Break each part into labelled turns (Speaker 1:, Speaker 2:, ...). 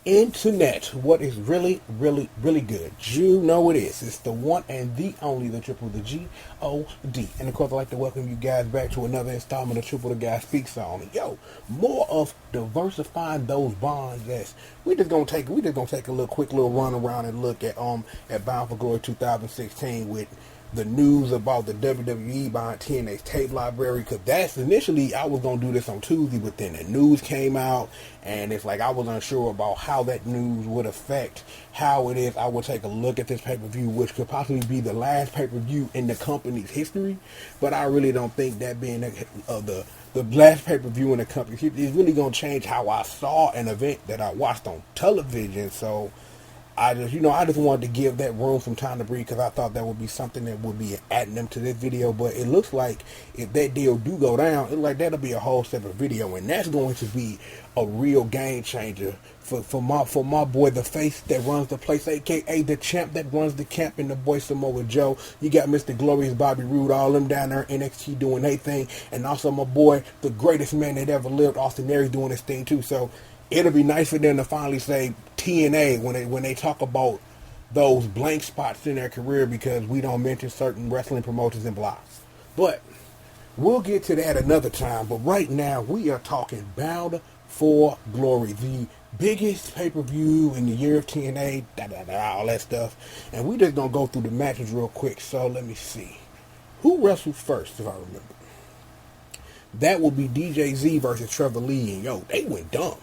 Speaker 1: Internet, what is really, really, really good? You know it is. It's the one and the only, the triple, the G.O.D. And of course, I'd like to welcome you guys back to another installment of Triple the Guy Speaks On. Yo, more of diversifying those bonds. Yes, we just gonna take a little quick little run around and look at Bound for Glory 2016 with the news about the WWE buying TNA's tape library, because that's initially I was gonna do this on Tuesday, but then the news came out and it's like I was unsure about how that news would affect how it is I would take a look at this pay-per-view, which could possibly be the last pay-per-view in the company's history. But I really don't think that being the last pay-per-view in the company's history is really gonna change how I saw an event that I watched on television. So I just wanted to give that room some time to breathe, because I thought that would be something that would be adding them to this video. But it looks like if that deal do go down, that'll be a whole separate video, and that's going to be a real game changer for my boy, the face that runs the place, aka the champ that runs the camp, and the boy Samoa Joe. You got Mr. Glorious Bobby Roode, all them down there in NXT doing their thing, and also my boy, the greatest man that ever lived, Austin Aries, doing his thing too. So it'll be nice for them to finally say TNA when they talk about those blank spots in their career, because we don't mention certain wrestling promotions and blocks. But we'll get to that another time. But right now we are talking Bound for Glory, the biggest pay-per-view in the year of TNA, all that stuff. And we just gonna go through the matches real quick. So let me see. Who wrestled first, if I remember? That would be DJZ versus Trevor Lee. And yo, they went dumb.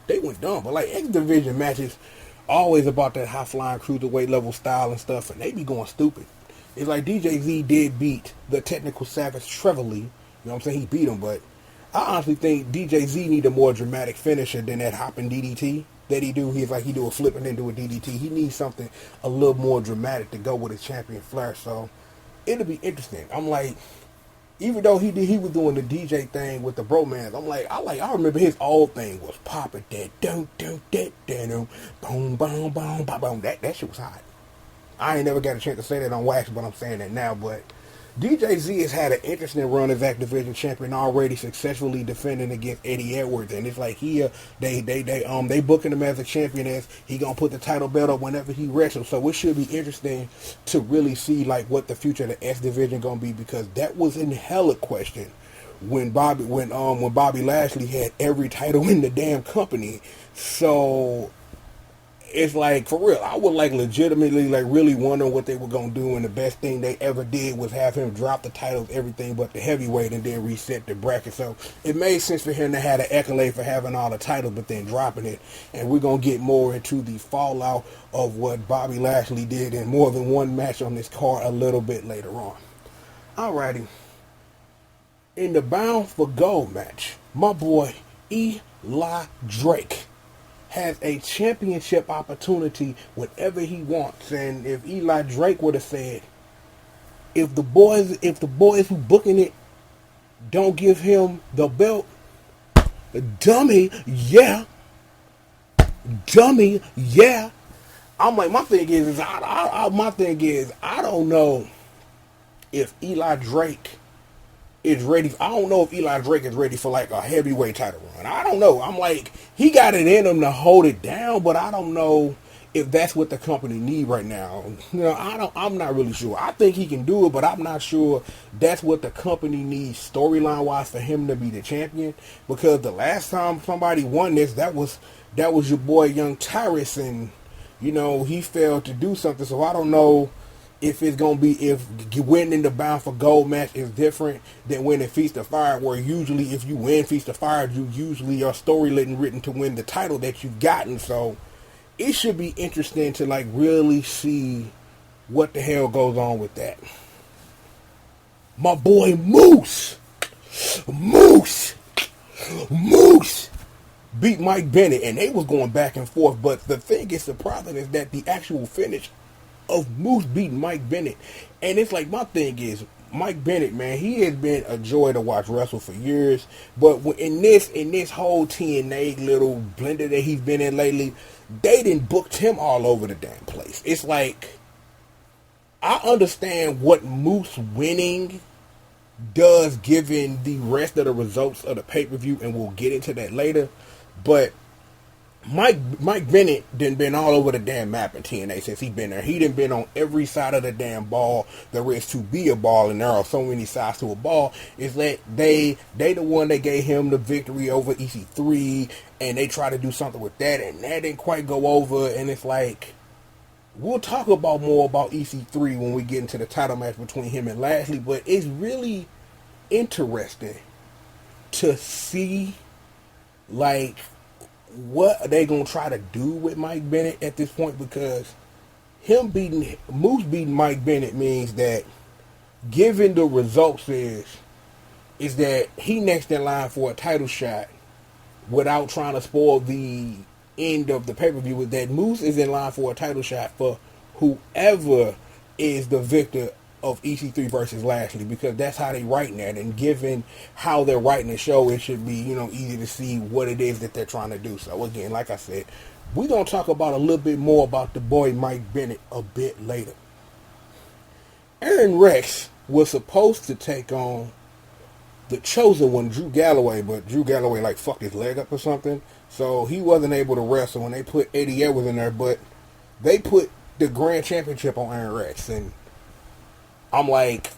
Speaker 1: But like X Division matches, always about that high flying cruiserweight level style and stuff, and they be going stupid. It's like DJZ did beat the technical savage Trevor Lee. You know what I'm saying? He beat him, but I honestly think DJZ need a more dramatic finisher than that hopping DDT that he do. He do a flip and then do a DDT. He needs something a little more dramatic to go with his champion flair. So it'll be interesting. I'm like, even though he was doing the DJ thing with the bromance, I remember his old thing was popping that boom boom boom boom boom. That shit was hot. I ain't never got a chance to say that on wax, but I'm saying that now. But DJZ has had an interesting run as Activision champion already, successfully defending against Eddie Edwards, and it's like they booking him as a champion, as he gonna put the title belt up whenever he wrestles. So it should be interesting to really see like what the future of the X Division gonna be, because that was in hella question when Bobby Lashley had every title in the damn company. So it's like, for real, I would legitimately really wondering what they were going to do, and the best thing they ever did was have him drop the titles, everything but the heavyweight, and then reset the bracket. So it made sense for him to have an accolade for having all the titles but then dropping it. And we're going to get more into the fallout of what Bobby Lashley did in more than one match on this card a little bit later on. Alrighty. In the Bound for Gold match, my boy Eli Drake has a championship opportunity whenever he wants. And if Eli Drake would have said, if the boys who booking it don't give him the belt, dummy, yeah. I'm like, my thing is I don't know if Eli Drake is ready. I don't know if Eli Drake is ready for like a heavyweight title run. I don't know. I'm like, he got it in him to hold it down, but I don't know if that's what the company need right now. You know, I'm not really sure. I think he can do it, but I'm not sure that's what the company needs storyline wise for him to be the champion. Because the last time somebody won this, that was your boy Young Tyrus, and you know, he failed to do something. So I don't know if it's going to be, if winning the Bound for Gold match is different than winning Feast of Fire, where usually if you win Feast of Fire, you usually are story written to win the title that you've gotten. So it should be interesting to like really see what the hell goes on with that. My boy Moose beat Mike Bennett, and they was going back and forth. But the thing is surprising is that the actual finish of Moose beating Mike Bennett. And it's like, my thing is, Mike Bennett, man, he has been a joy to watch wrestle for years. But in this whole TNA little blender that he's been in lately, they done booked him all over the damn place. It's like, I understand what Moose winning does given the rest of the results of the pay-per-view, and we'll get into that later. But Mike Bennett done been all over the damn map in TNA since he been there. He done been on every side of the damn ball there is to be a ball, and there are so many sides to a ball. Is that they the one that gave him the victory over EC3, and they try to do something with that, and that didn't quite go over. And it's like, we'll talk about more about EC3 when we get into the title match between him and Lashley, but it's really interesting to see, like, what are they gonna try to do with Mike Bennett at this point, because Moose beating Mike Bennett means that, given the results, is that he next in line for a title shot without trying to spoil the end of the pay-per-view, with that Moose is in line for a title shot for whoever is the victor of EC3 versus Lashley, because that's how they writing that, and given how they're writing the show, it should be, easy to see what it is that they're trying to do. So again, like I said, we're going to talk about a little bit more about the boy Mike Bennett a bit later. Aaron Rex was supposed to take on the chosen one, Drew Galloway, but Drew Galloway like fucked his leg up or something, so he wasn't able to wrestle when they put Eddie Edwards in there, but they put the Grand Championship on Aaron Rex, and I'm like,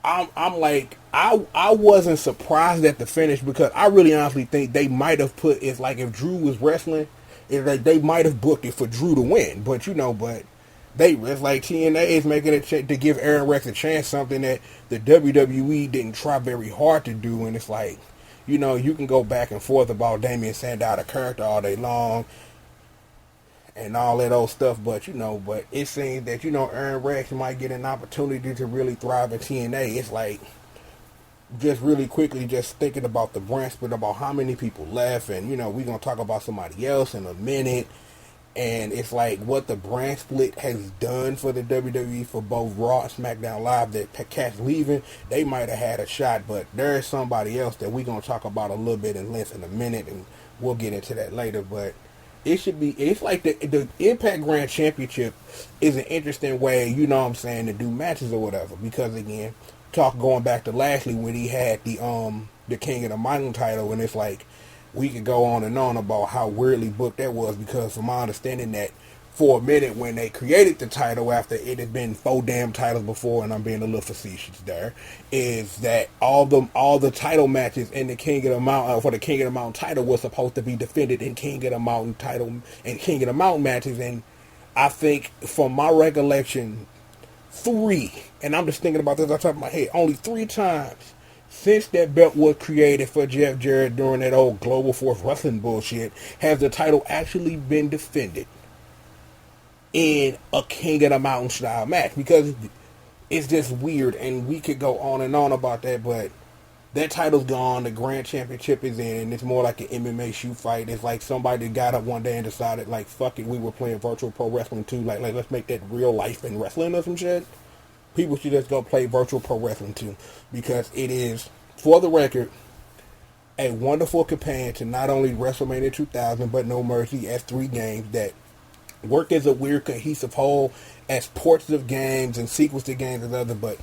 Speaker 1: I wasn't surprised at the finish, because I really honestly think they might have put, it's like if Drew was wrestling, it's like they might have booked it for Drew to win, but it's like TNA is making it to give Aaron Rex a chance, something that the WWE didn't try very hard to do. And it's like, you can go back and forth about Damian Sandow, the character, all day long, and all that old stuff, but it seems that Aaron Rex might get an opportunity to really thrive in TNA. It's like, just really quickly, just thinking about the brand split, about how many people left, and we're gonna talk about somebody else in a minute, and it's like what the brand split has done for the WWE for both Raw and SmackDown Live. That cats leaving, they might have had a shot, but there is somebody else that we're gonna talk about a little bit in length in a minute, and we'll get into that later, but. It's like the Impact Grand Championship is an interesting way, to do matches or whatever. Because again, going back to Lashley when he had the King of the Mountain title, and it's like we could go on and on about how weirdly booked that was, because from my understanding that for a minute when they created the title after it had been 4 damn titles before, and I'm being a little facetious there, is that all the title matches in the King of the Mountain for the King of the Mountain title was supposed to be defended in King of the Mountain title and King of the Mountain matches, and I think from my recollection, 3, and I'm just thinking about this off the top of my head, only 3 times since that belt was created for Jeff Jarrett during that old Global Force Wrestling bullshit has the title actually been defended in a King of the Mountain style match, because it's just weird, and we could go on and on about that, but that title's gone, the Grand Championship is in, and it's more like an MMA shoot fight. It's like somebody got up one day and decided, like, fuck it, we were playing virtual pro wrestling too, like let's make that real life in wrestling or some shit. People should just go play virtual pro wrestling too, because it is, for the record, a wonderful companion to not only WrestleMania 2000, but No Mercy, as 3 games that work as a weird cohesive whole, as ports of games and sequels to games and other, but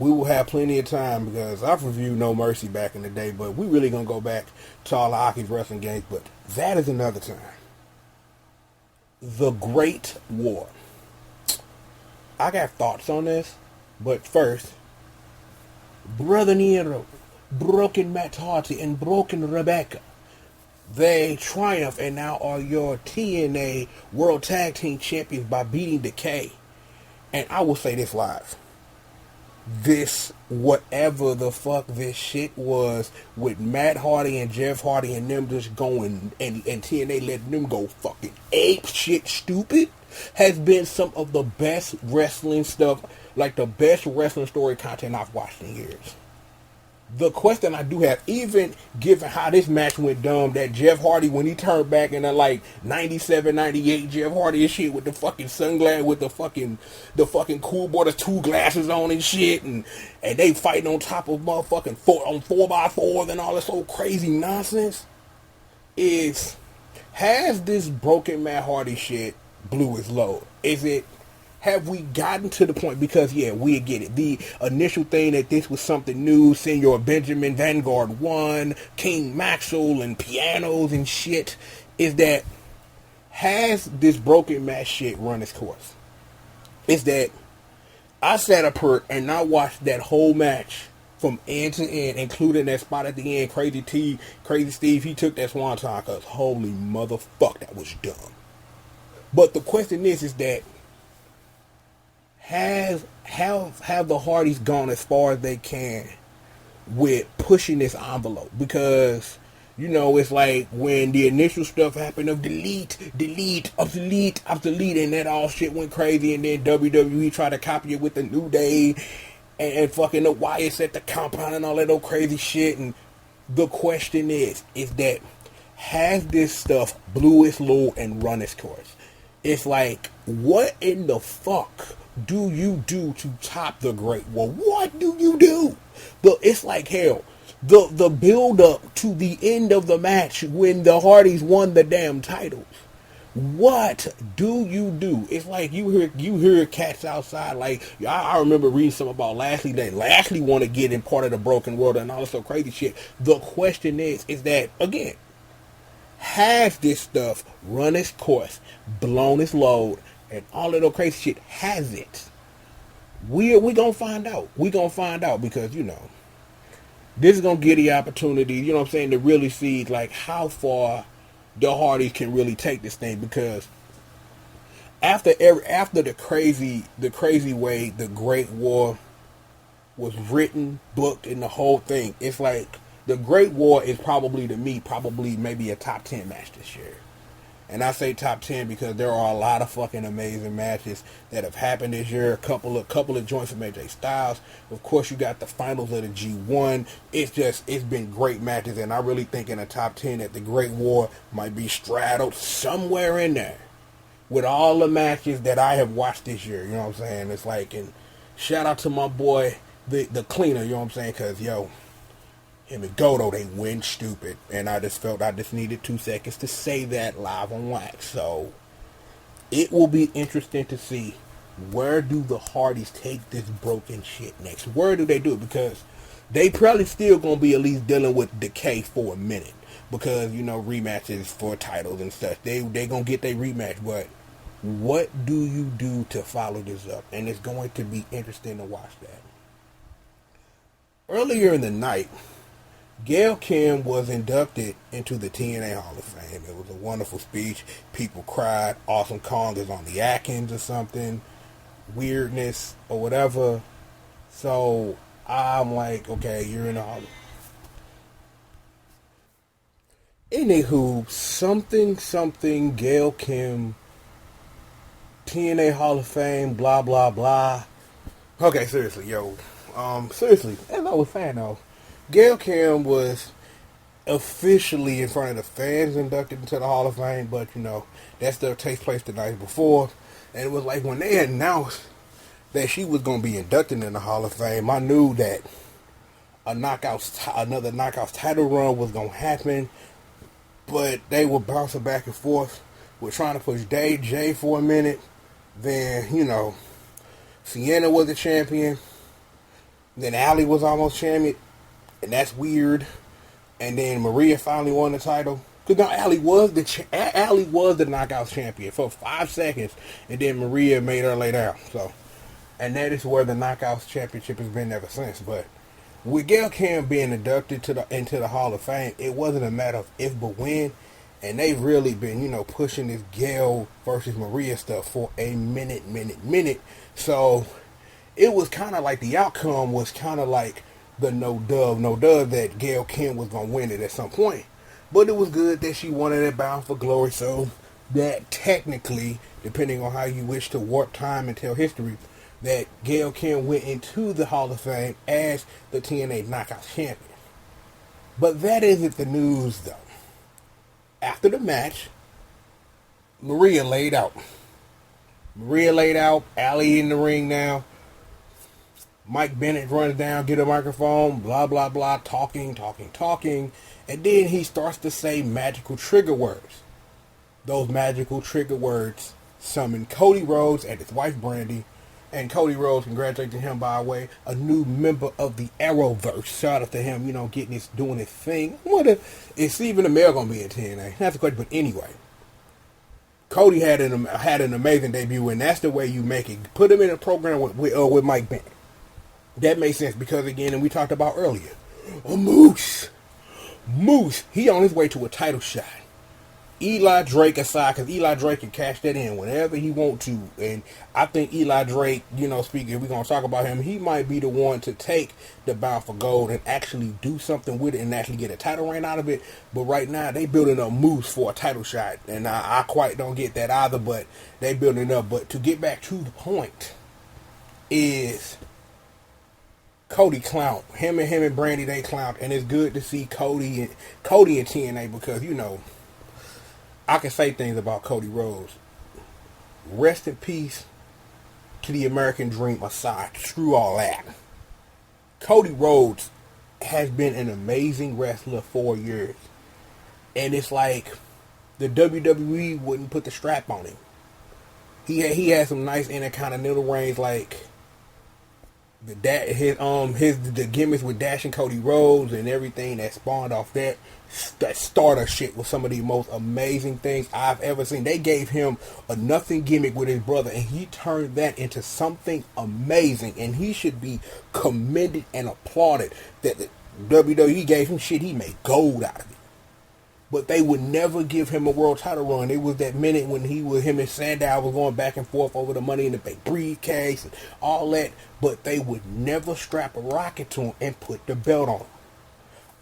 Speaker 1: we will have plenty of time, because I've reviewed No Mercy back in the day, but we really gonna go back to all the Aki's wrestling games, but that is another time. The Great War. I got thoughts on this, but first, Brother Nero, Broken Matt Hardy, and Broken Rebecca, they triumph and now are your TNA World Tag Team Champions by beating Decay. And I will say this live. This, whatever the fuck this shit was, with Matt Hardy and Jeff Hardy and them just going, and TNA letting them go fucking ape shit stupid, has been some of the best wrestling stuff, like the best wrestling story content I've watched in years. The question I do have, even given how this match went dumb, that Jeff Hardy, when he turned back in the like 97, 98, Jeff Hardy and shit with the fucking sunglasses, with the fucking cool boy, the 2 glasses on and shit, and they fighting on top of motherfucking 4x4 and all this old crazy nonsense, has this broken Matt Hardy shit blew its load? Have we gotten to the point, because yeah, we get it, the initial thing that this was something new, Senor Benjamin, Vanguard 1, King Maxwell, and pianos and shit, is that has this broken match shit run its course? Is that I sat up here and I watched that whole match from end to end, including that spot at the end. Crazy Steve, he took that swanton because holy motherfuck, that was dumb. But the question is that have the Hardys gone as far as they can with pushing this envelope? Because it's like when the initial stuff happened of delete, obsolete, and that all shit went crazy, and then WWE tried to copy it with the New Day and fucking the Wyatts at the compound and all that old crazy shit. And the question is that has this stuff blew its load and run its course? It's like, what in the fuck do you do to top the Great War? What do you do? It's like hell. The build up to the end of the match when the Hardys won the damn titles. What do you do? It's like you hear cats outside. Like I remember reading something about Lashley that Lashley want to get in part of the broken world and all this sort of crazy shit. The question is that again, has this stuff run its course, blown its load, and all that old crazy shit? Has it? We gonna find out. We gonna find out because this is going to give the opportunity, to really see, like, how far the Hardys can really take this thing. Because after the crazy way the Great War was written, booked, and the whole thing, it's like the Great War is probably, to me, maybe a top 10 match this year. And I say top 10 because there are a lot of fucking amazing matches that have happened this year. A couple of joints from AJ Styles. Of course, you got the finals of the G1. It's been great matches, and I really think in the top 10 that the Great War might be straddled somewhere in there with all the matches that I have watched this year. You know what I'm saying? It's like, and shout out to my boy, the cleaner, you know what I'm saying? Because, him and G.O.D, they win stupid. And I just felt I just needed 2 seconds to say that live on wax. So, it will be interesting to see where do the Hardys take this broken shit next. Where do they do it? Because they probably still going to be at least dealing with decay for a minute. Because, rematches for titles and stuff. They going to get their rematch. But what do you do to follow this up? And it's going to be interesting to watch that. Earlier in the night, Gail Kim was inducted into the TNA Hall of Fame. It was a wonderful speech. People cried. Awesome Kong is on the Atkins or something. Weirdness or whatever. So I'm like, okay, you're in the Hall of Fame. Anywho, something, Gail Kim, TNA Hall of Fame, blah, blah, blah. Okay, seriously, seriously, as I was saying though, Gail Kim was officially in front of the fans inducted into the Hall of Fame, but that stuff takes place the night before. And it was like when they announced that she was going to be inducted in the Hall of Fame, I knew that another Knockouts title run was going to happen. But they were bouncing back and forth. We're trying to push Jay for a minute. Then, Sienna was the champion. Then Allie was almost champion. And that's weird. And then Maria finally won the title. Because now Allie was the Knockouts champion for 5 seconds. And then Maria made her lay down. And that is where the Knockouts championship has been ever since. But with Gail Kim being inducted into the Hall of Fame, it wasn't a matter of if but when. And they've really been, pushing this Gail versus Maria stuff for a minute. So it was kind of like the outcome was kind of like the no dove that Gail Kim was going to win it at some point. But it was good that she won it at Bound for Glory, so that technically, depending on how you wish to warp time and tell history, that Gail Kim went into the Hall of Fame as the TNA Knockouts champion. But that isn't the news, though. After the match, Maria laid out. Allie in the ring now. Mike Bennett runs down, get a microphone, blah, blah, blah, talking. And then he starts to say magical trigger words. Those magical trigger words summon Cody Rhodes and his wife Brandy And Cody Rhodes congratulated him by way a new member of the Arrowverse. Shout out to him, getting this, doing his thing. Is Stephen Amell gonna be in TNA? That's the question. But anyway, Cody had an amazing debut, and that's the way you make it. Put him in a program with Mike Bennett. That makes sense because again, and we talked about earlier, a Moose, he on his way to a title shot. Eli Drake aside, because Eli Drake can cash that in whenever he want to, and I think Eli Drake, speaking, if we're gonna talk about him, he might be the one to take the Bound for Gold and actually do something with it and actually get a title reign out of it. But right now they building up Moose for a title shot, and I quite don't get that either. But they building up. But to get back to the point, is Cody clown him and Brandy, they clown, and it's good to see Cody and TNA because I can say things about Cody Rhodes. Rest in peace to the American Dream aside. Screw all that. Cody Rhodes has been an amazing wrestler for years. And it's like the WWE wouldn't put the strap on him. He had some nice intercontinental reigns, like the gimmicks with Dash and Cody Rhodes and everything that spawned off that starter shit was some of the most amazing things I've ever seen. They gave him a nothing gimmick with his brother, and he turned that into something amazing, and he should be commended and applauded that the WWE gave him shit. He made gold out of it. But they would never give him a world title run. It was that minute when him and Sandow was going back and forth over the Money in the Bank briefcase and all that. But they would never strap a rocket to him and put the belt on him.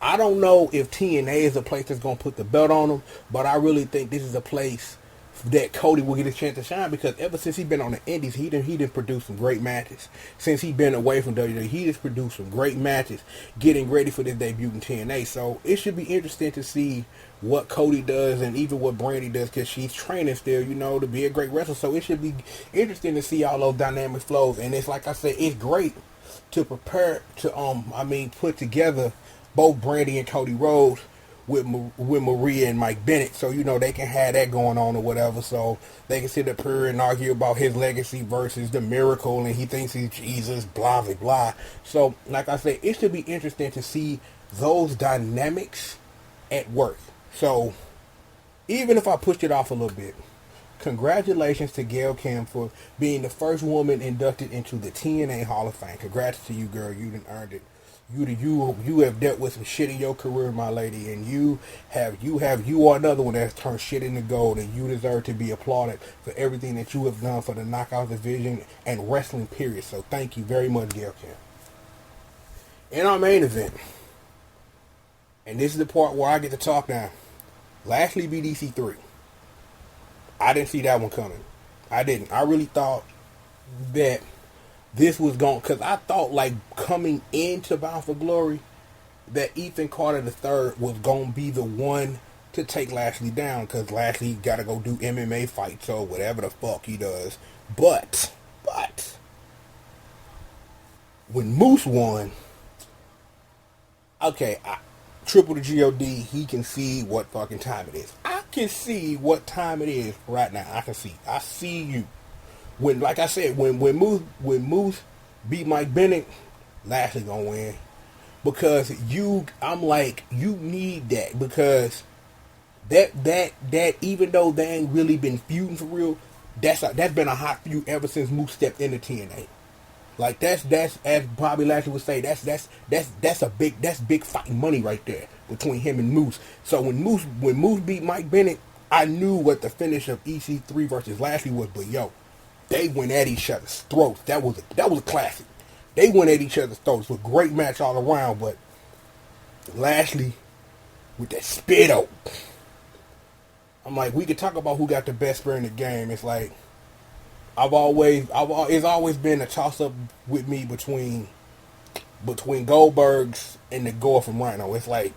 Speaker 1: I don't know if TNA is a place that's going to put the belt on him, but I really think this is a place that Cody will get a chance to shine because ever since he's been on the Indies, he done produced some great matches. Since he's been away from WWE, he just produced some great matches, getting ready for this debut in TNA. So it should be interesting to see what Cody does and even what Brandy does because she's training still, to be a great wrestler. So it should be interesting to see all those dynamic flows. And it's like I said, it's great to prepare to put together both Brandy and Cody Rhodes with Maria and Mike Bennett, so they can have that going on or whatever, so they can sit up here and argue about his legacy versus the Miracle, and he thinks he's Jesus, blah blah blah. So, like I said, it should be interesting to see those dynamics at work. So, even if I pushed it off a little bit, congratulations to Gail Kim for being the first woman inducted into the TNA Hall of Fame. Congrats to you, girl. You done earned it. You have dealt with some shit in your career, my lady, and you are another one that's turned shit into gold, and you deserve to be applauded for everything that you have done for the knockout division and wrestling period. So thank you very much, Gail Kim. In our main event, and this is the part where I get to talk now, Lashley beat EC3. I didn't see that one coming. I didn't. I really thought that this was going, because I thought like coming into Bound for Glory that Ethan Carter III was going to be the one to take Lashley down because Lashley got to go do MMA fights or whatever the fuck he does. But when Moose won, okay, Triple the G.O.D, he can see what fucking time it is. I can see what time it is right now. I see you. When, like I said, when Moose beat Mike Bennett, Lashley gonna win. Because you need that. Because that even though they ain't really been feuding for real, that's been a hot feud ever since Moose stepped into TNA. Like that's as Bobby Lashley would say, that's big fighting money right there between him and Moose. So when Moose beat Mike Bennett, I knew what the finish of EC3 versus Lashley was. But they went at each other's throats. That was a classic. They went at each other's throats. It was a great match all around. But Lashley with that spit out, I'm like, we could talk about who got the best spear in the game. It's like it's always been a toss up with me between Goldberg's and the Gore from Rhino. It's like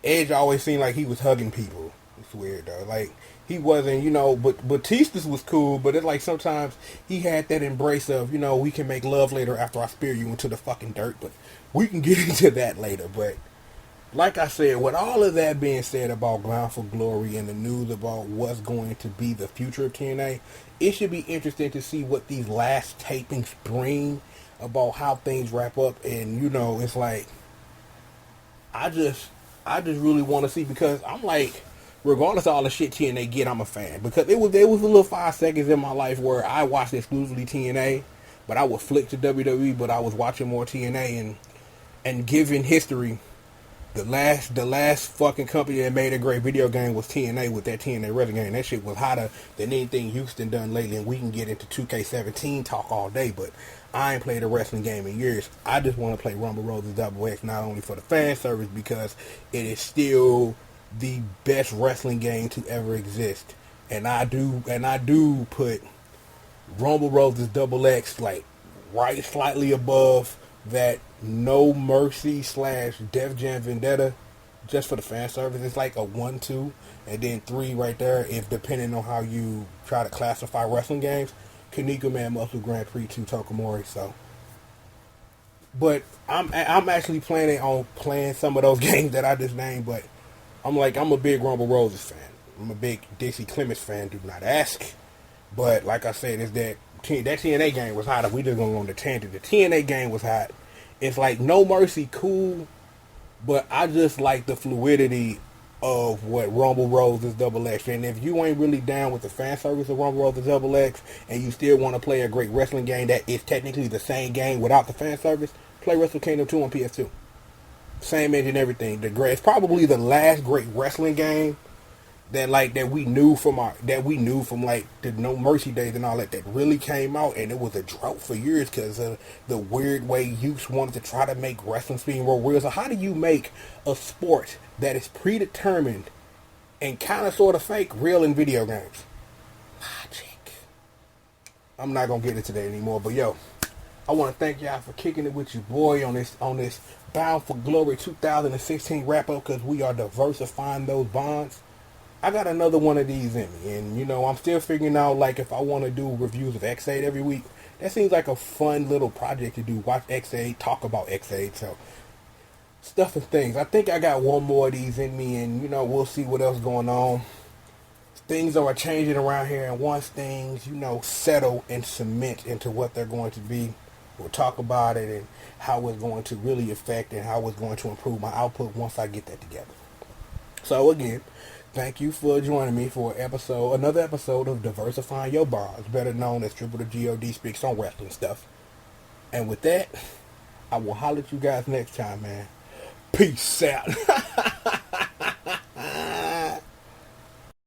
Speaker 1: Edge always seemed like he was hugging people. It's weird though. Like he wasn't, but Batista's was cool, but it's like sometimes he had that embrace of, we can make love later after I spear you into the fucking dirt, but we can get into that later. But like I said, with all of that being said about Ground for Glory and the news about what's going to be the future of TNA, it should be interesting to see what these last tapings bring about how things wrap up. And it's like I just really want to see, because I'm like, regardless of all the shit TNA get, I'm a fan, because there was a little 5 seconds in my life where I watched exclusively TNA, but I would flick to WWE, but I was watching more TNA. And given history, the last fucking company that made a great video game was TNA, with that TNA wrestling game. That shit was hotter than anything Houston done lately, and we can get into 2K17 talk all day, but I ain't played a wrestling game in years. I just want to play Rumble Roses Double X, not only for the fan service, because it is still the best wrestling game to ever exist. And I do put Rumble Roses Double X like right slightly above that No Mercy / Def Jam Vendetta, just for the fan service. It's like a 1, 2, and then 3 right there, if depending on how you try to classify wrestling games. Kaneko Man Muscle Grand Prix 2 Tokamori. So, but I'm actually planning on playing some of those games that I just named. But I'm a big Rumble Roses fan. I'm a big Dixie Clements fan. Do not ask. But like I said, is that TNA game was hot. If we just gonna go on the tangent, the TNA game was hot. It's like No Mercy, cool, but I just like the fluidity of what Rumble Roses Double X. And if you ain't really down with the fan service of Rumble Roses Double X, and you still want to play a great wrestling game that is technically the same game without the fan service, play Wrestle Kingdom 2 on PS2. Same engine, everything. It's probably the last great wrestling game that we knew from like the No Mercy days and all that really came out, and it was a drought for years because of the weird way youths wanted to try to make wrestling seem more real. So how do you make a sport that is predetermined and kind of sort of fake real in video games? Logic. I'm not gonna get into that anymore, but yo, I want to thank y'all for kicking it with your boy on this Bound for Glory 2016 wrap up, because we are diversifying those bonds. I got another one of these in me, and I'm still figuring out like if I want to do reviews of X8 every week. That seems like a fun little project to do. Watch X8, talk about X8, so stuff and things. I think I got one more of these in me, and we'll see what else going on. Things are changing around here, and once things settle and cement into what they're going to be, we'll talk about it and how it's going to really affect and how it's going to improve my output once I get that together. So again, thank you for joining me for another episode of Diversifying Your Bonds, better known as Triple the G.O.D. Speaks on Wrestling Stuff. And with that, I will holler at you guys next time, man. Peace out.